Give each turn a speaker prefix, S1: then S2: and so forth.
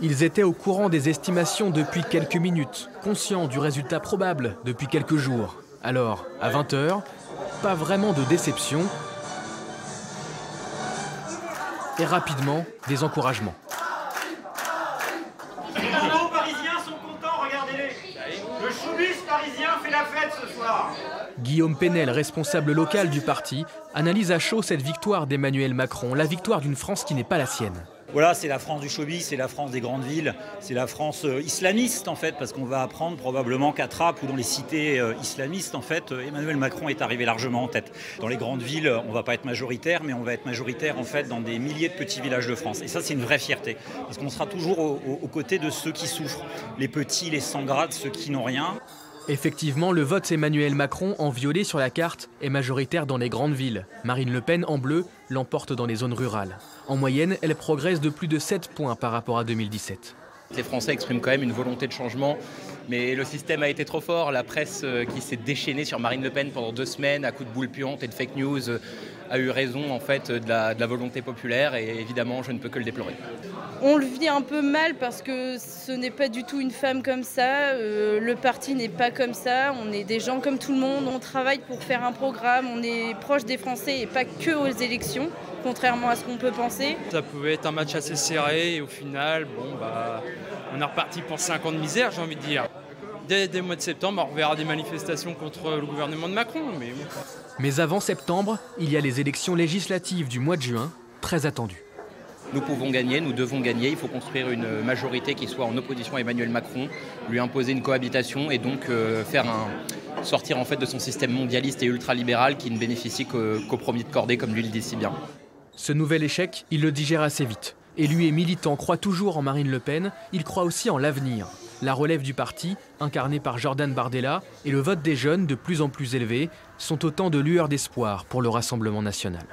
S1: Ils étaient au courant des estimations depuis quelques minutes, conscients du résultat probable depuis quelques jours. Alors, à 20 h, pas vraiment de déception. Et rapidement, des encouragements.
S2: Les journaux parisiens sont contents, regardez-les. Le showbiz parisien fait la fête ce soir.
S1: Guillaume Penel, responsable local du parti, analyse à chaud cette victoire d'Emmanuel Macron, la victoire d'une France qui n'est pas la sienne.
S3: Voilà, c'est la France du showbiz, c'est la France des grandes villes, c'est la France islamiste en fait, parce qu'on va apprendre probablement qu'à Trappes ou dans les cités islamistes, en fait, Emmanuel Macron est arrivé largement en tête. Dans les grandes villes, on ne va pas être majoritaire, mais on va être majoritaire en fait dans des milliers de petits villages de France. Et ça, c'est une vraie fierté, parce qu'on sera toujours aux côtés de ceux qui souffrent, les petits, les sans grades, ceux qui n'ont rien.
S1: Effectivement, le vote Emmanuel Macron en violet sur la carte est majoritaire dans les grandes villes. Marine Le Pen en bleu l'emporte dans les zones rurales. En moyenne, elle progresse de plus de 7 points par rapport à 2017.
S4: Les Français expriment quand même une volonté de changement, mais le système a été trop fort. La presse qui s'est déchaînée sur Marine Le Pen pendant 2 semaines à coups de boules puantes et de fake news a eu raison en fait de la volonté populaire et évidemment je ne peux que le déplorer.
S5: On le vit un peu mal parce que ce n'est pas du tout une femme comme ça, le parti n'est pas comme ça, on est des gens comme tout le monde, on travaille pour faire un programme, on est proche des Français et pas que aux élections, contrairement à ce qu'on peut penser.
S6: Ça pouvait être un match assez serré et au final, on est reparti pour 5 ans de misère, j'ai envie de dire. Dès le mois de septembre, on reverra des manifestations contre le gouvernement de Macron.
S1: Mais avant septembre, il y a les élections législatives du mois de juin, très attendues.
S4: Nous pouvons gagner, nous devons gagner. Il faut construire une majorité qui soit en opposition à Emmanuel Macron, lui imposer une cohabitation et donc sortir en fait de son système mondialiste et ultralibéral qui ne bénéficie qu'aux premiers de cordée, comme lui le dit si bien.
S1: Ce nouvel échec, il le digère assez vite. Élu et militant croit toujours en Marine Le Pen, il croit aussi en l'avenir. La relève du parti, incarnée par Jordan Bardella, et le vote des jeunes, de plus en plus élevé, sont autant de lueurs d'espoir pour le Rassemblement national.